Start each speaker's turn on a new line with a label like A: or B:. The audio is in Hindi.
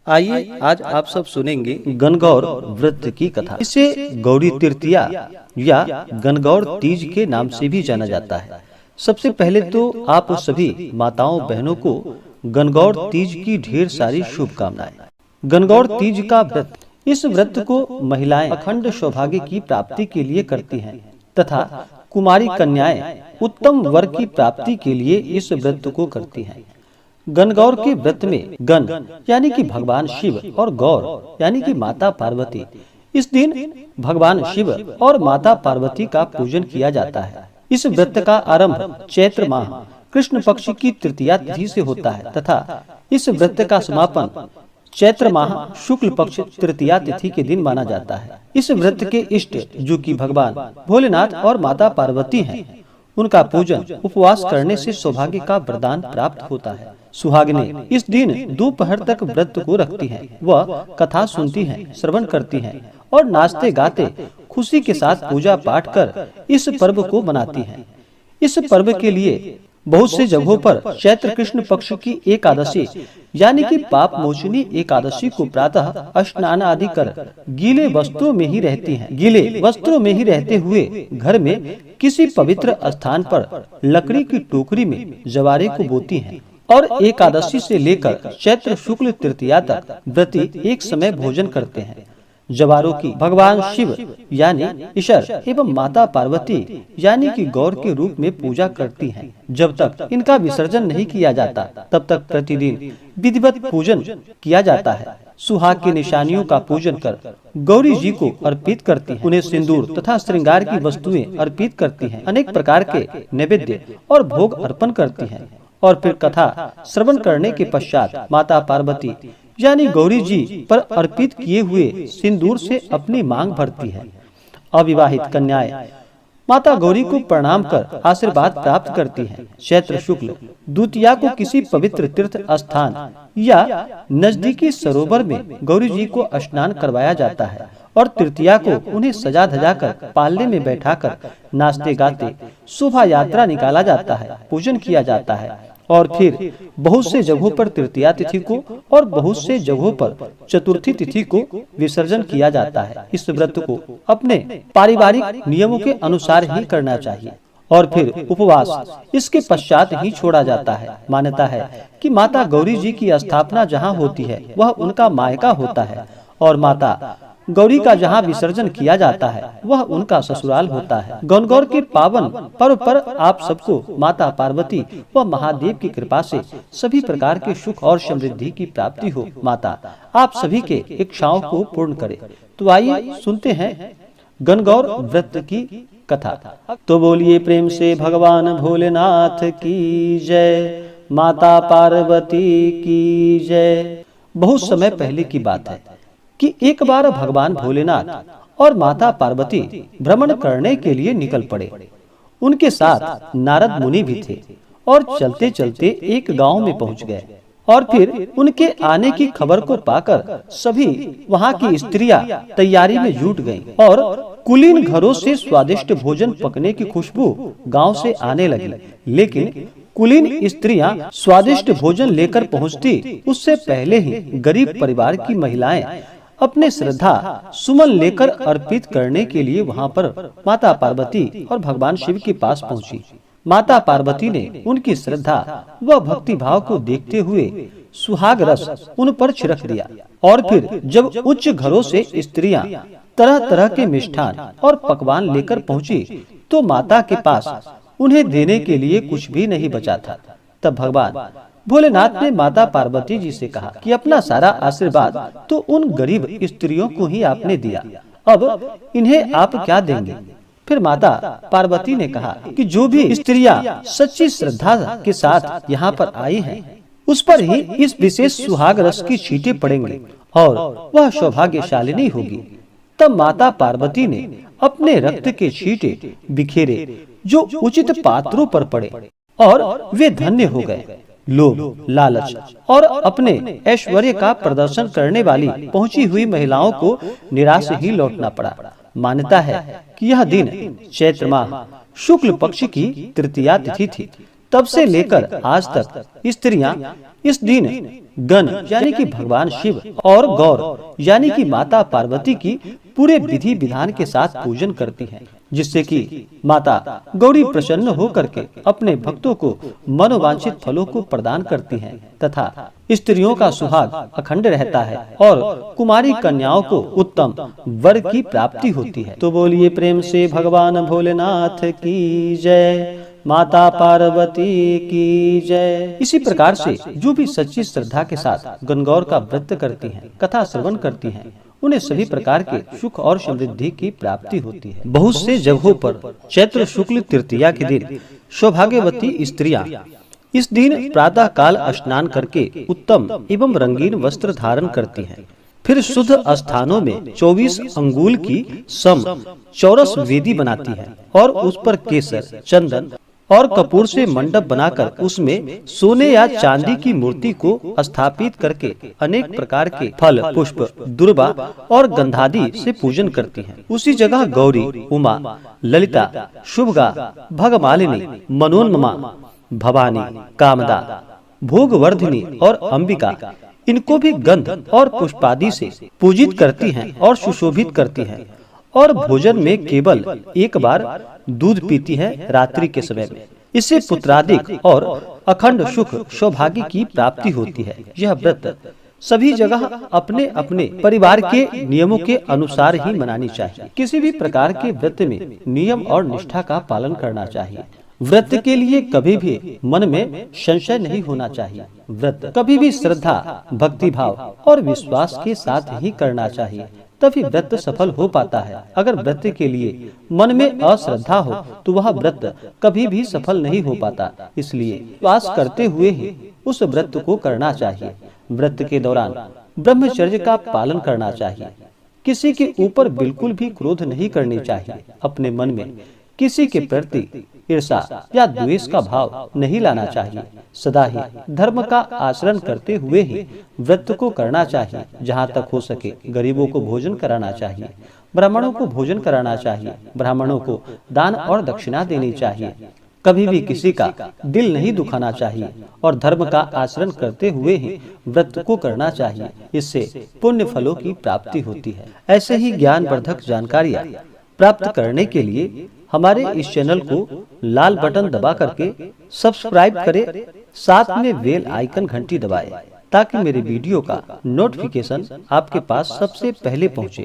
A: आइए आज आप सब सुनेंगे गणगौर व्रत की कथा। इसे गौरी तृतीया या गणगौर तीज के नाम से भी जाना जाता है। सबसे पहले तो आप सभी माताओं बहनों को गणगौर तीज की ढेर सारी शुभकामनाएं। गणगौर तीज का व्रत, इस व्रत को महिलाएं अखंड सौभाग्य की प्राप्ति के लिए करती हैं तथा कुमारी कन्याएं उत्तम वर की प्राप्ति के लिए इस व्रत को करती हैं। गणगौर के व्रत में गण यानी कि भगवान शिव और गौर यानी कि माता पार्वती, इस दिन भगवान शिव और माता पार्वती का पूजन किया जाता है। इस व्रत का आरंभ चैत्र माह कृष्ण पक्ष की तृतीया तिथि से होता है तथा इस व्रत का समापन चैत्र माह शुक्ल पक्ष तृतीया तिथि के दिन माना जाता है। इस व्रत के इष्ट जो कि भगवान भोलेनाथ और माता पार्वती हैं, उनका पूजन उपवास करने से सौभाग्य का वरदान प्राप्त होता है। सुहागिनें इस दिन दोपहर तक व्रत को रखती हैं, वह कथा सुनती हैं, श्रवण करती हैं और नाचते गाते खुशी के साथ पूजा पाठ कर इस पर्व को मनाती हैं। इस पर्व के लिए बहुत से जगहों पर चैत्र कृष्ण पक्ष की एकादशी यानी कि पाप मोचनी एकादशी को प्रातः स्नान आदि कर गीले वस्त्रों में ही रहती हैं। गीले वस्त्रों में ही रहते हुए घर में किसी पवित्र स्थान पर लकड़ी की टोकरी में जवारे को बोती हैं और एकादशी से लेकर चैत्र शुक्ल तृतीया तक व्रती एक समय भोजन करते हैं। जवारों की भगवान शिव यानी ईश्वर एवं माता पार्वती यानी कि गौर के रूप में पूजा करती हैं। जब तक इनका विसर्जन नहीं किया जाता तब तक प्रतिदिन विधिवत पूजन किया जाता है। सुहाग की निशानियों का पूजन कर गौरी जी को अर्पित करती हैं। उन्हें सिंदूर तथा श्रृंगार की वस्तुएं अर्पित करती हैं। अनेक प्रकार के नैवेद्य और भोग अर्पण करती हैं और फिर कथा श्रवण करने के पश्चात माता पार्वती यानी गौरी जी पर अर्पित किए हुए सिंदूर से अपनी मांग भरती है। अविवाहित कन्याएं माता गौरी को प्रणाम कर आशीर्वाद प्राप्त करती हैं। चैत्र शुक्ल द्वितीया को किसी पवित्र तीर्थ स्थान या नजदीकी सरोवर में गौरी जी को स्नान करवाया जाता है और तृतीया को उन्हें सजा धजा कर पालने में बैठाकर नाचते गाते शोभा यात्रा निकाला जाता है, पूजन किया जाता है और फिर बहुत से जगहों पर तृतीया तिथि को और बहुत से जगहों पर चतुर्थी तिथि को विसर्जन किया जाता है। इस व्रत को अपने पारिवारिक नियमों के अनुसार ही करना चाहिए और फिर उपवास इसके पश्चात ही छोड़ा जाता है। मान्यता है कि माता गौरी जी की स्थापना जहाँ होती है वह उनका मायका होता है और माता गौरी का जहाँ विसर्जन किया जाता है वह उनका ससुराल होता है। गणगौर के पावन पर्व पर आप सबको माता पार्वती व महादेव की कृपा से सभी प्रकार के सुख और समृद्धि की प्राप्ति हो। माता आप सभी के इच्छाओं को पूर्ण करे। तो आइए सुनते हैं गणगौर व्रत की कथा। तो बोलिए प्रेम से भगवान भोलेनाथ की जय, माता पार्वती की जय। बहुत समय पहले की बात है कि एक बार भगवान भोलेनाथ और माता पार्वती भ्रमण करने के लिए निकल पड़े। उनके साथ नारद मुनि भी थे और चलते चलते एक गांव में पहुंच गए और फिर उनके आने की खबर को पाकर सभी वहां की स्त्रियां तैयारी में जुट गईं और कुलीन घरों से स्वादिष्ट भोजन पकने की खुशबू गांव से आने लगी। लेकिन कुलीन स्त्रियां स्वादिष्ट भोजन लेकर पहुंचती उससे पहले ही गरीब परिवार की महिलाएं अपने श्रद्धा सुमन लेकर अर्पित करने के लिए वहां पर माता पार्वती और भगवान शिव के पास पहुंची। माता पार्वती ने उनकी श्रद्धा व भक्ति भाव को देखते हुए सुहाग रस उन पर छिड़क दिया और फिर जब उच्च घरों से स्त्रियां तरह तरह के मिष्ठान और पकवान लेकर पहुंची तो माता के पास उन्हें देने के लिए कुछ भी नहीं बचा था। तब भगवान भोलेनाथ ने माता पार्वती जी से कहा कि अपना सारा आशीर्वाद तो उन गरीब स्त्रियों को ही आपने दिया, अब इन्हें आप क्या देंगे। फिर माता पार्वती ने कहा कि जो भी स्त्रियां सच्ची श्रद्धा के साथ यहाँ पर आई हैं, उस पर ही इस विशेष सुहाग रस की छींटे पड़ेंगे और वह सौभाग्यशालिनी होगी। तब माता पार्वती ने अपने रक्त के छींटे बिखेरे जो उचित पात्रों पर पड़े और वे धन्य हो गए। लोभ, लालच और अपने ऐश्वर्य का प्रदर्शन करने वाली पहुंची हुई महिलाओं को निराश ही लौटना पड़ा। मान्यता है कि यह दिन चैत्र माह शुक्ल पक्ष की तृतीया तिथि थी। तब से लेकर आज तक स्त्रियां इस दिन गण यानी कि भगवान शिव और गौर यानी कि माता पार्वती की पूरे विधि विधान के साथ पूजन करती हैं, जिससे कि माता गौरी प्रसन्न होकर के अपने भक्तों को मनोवांछित फलों को प्रदान करती हैं तथा स्त्रियों का सुहाग अखंड रहता है और कुमारी कन्याओं को उत्तम वर की प्राप्ति होती है। तो बोलिए प्रेम से भगवान भोलेनाथ की जय, माता पार्वती की जय। इसी प्रकार से जो भी सच्ची श्रद्धा के साथ गणगौर का व्रत करती हैं, कथा श्रवण करती हैं, उन्हें सभी प्रकार के सुख और समृद्धि की प्राप्ति होती है। बहुत से जगहों पर चैत्र शुक्ल तृतीया के दिन सौभाग्यवती स्त्रियां इस दिन प्रातः काल स्नान करके उत्तम एवं रंगीन वस्त्र धारण करती हैं। फिर शुद्ध स्थानों में 24 अंगुल की सम चौरस वेदी बनाती हैं और उस पर केसर, चंदन और कपूर से मंडप बनाकर उसमें सोने या चांदी की मूर्ति को स्थापित करके अनेक प्रकार के फल, पुष्प, दुर्वा और गंधादि से पूजन करती हैं। उसी जगह गौरी, उमा, ललिता, शुभगा, भगमालिनी, मनोन्ममा, भवानी, कामदा, भोगवर्धिनी और अंबिका, इनको भी गंध और पुष्पादि से पूजित करती हैं और सुशोभित करती हैं। और भोजन में केवल एक बार दूध पीती है रात्रि के समय में। इससे पुत्रादिक और अखंड सुख सौभाग्य की प्राप्ति होती है। यह व्रत सभी जगह अपने अपने परिवार के नियमों के अनुसार ही मनानी चाहिए। किसी भी प्रकार के व्रत में नियम और निष्ठा का पालन करना चाहिए। व्रत के लिए कभी भी मन में संशय नहीं होना चाहिए। व्रत कभी भी श्रद्धा, भक्ति भाव और विश्वास के साथ ही करना चाहिए, तभी व्रत सफल हो पाता है। अगर व्रत के लिए मन में अश्रद्धा हो तो वह व्रत कभी भी सफल नहीं हो पाता। इसलिए विश्वास करते हुए ही उस व्रत को करना चाहिए। व्रत के दौरान ब्रह्मचर्य का पालन करना चाहिए। किसी के ऊपर बिल्कुल भी क्रोध नहीं करनी चाहिए। अपने मन में किसी के प्रति ईर्षा या द्वेष का भाव नहीं लाना चाहिए। सदा ही धर्म का आचरण करते हुए ही व्रत को करना चाहिए। जहाँ तक हो सके गरीबों को भोजन कराना चाहिए, ब्राह्मणों को भोजन कराना चाहिए, ब्राह्मणों को दान और दक्षिणा देनी चाहिए। कभी भी किसी का दिल नहीं दुखाना चाहिए और धर्म का आचरण करते हुए ही व्रत को करना चाहिए। इससे पुण्य फलों की प्राप्ति होती है। ऐसे ही ज्ञानवर्धक जानकारियाँ प्राप्त करने के लिए हमारे इस चैनल को लाल बटन दबा करके सब्सक्राइब करें, साथ में बेल आइकन घंटी दबाएं, ताकि मेरे वीडियो का नोटिफिकेशन आपके पास सबसे पहले पहुंचे।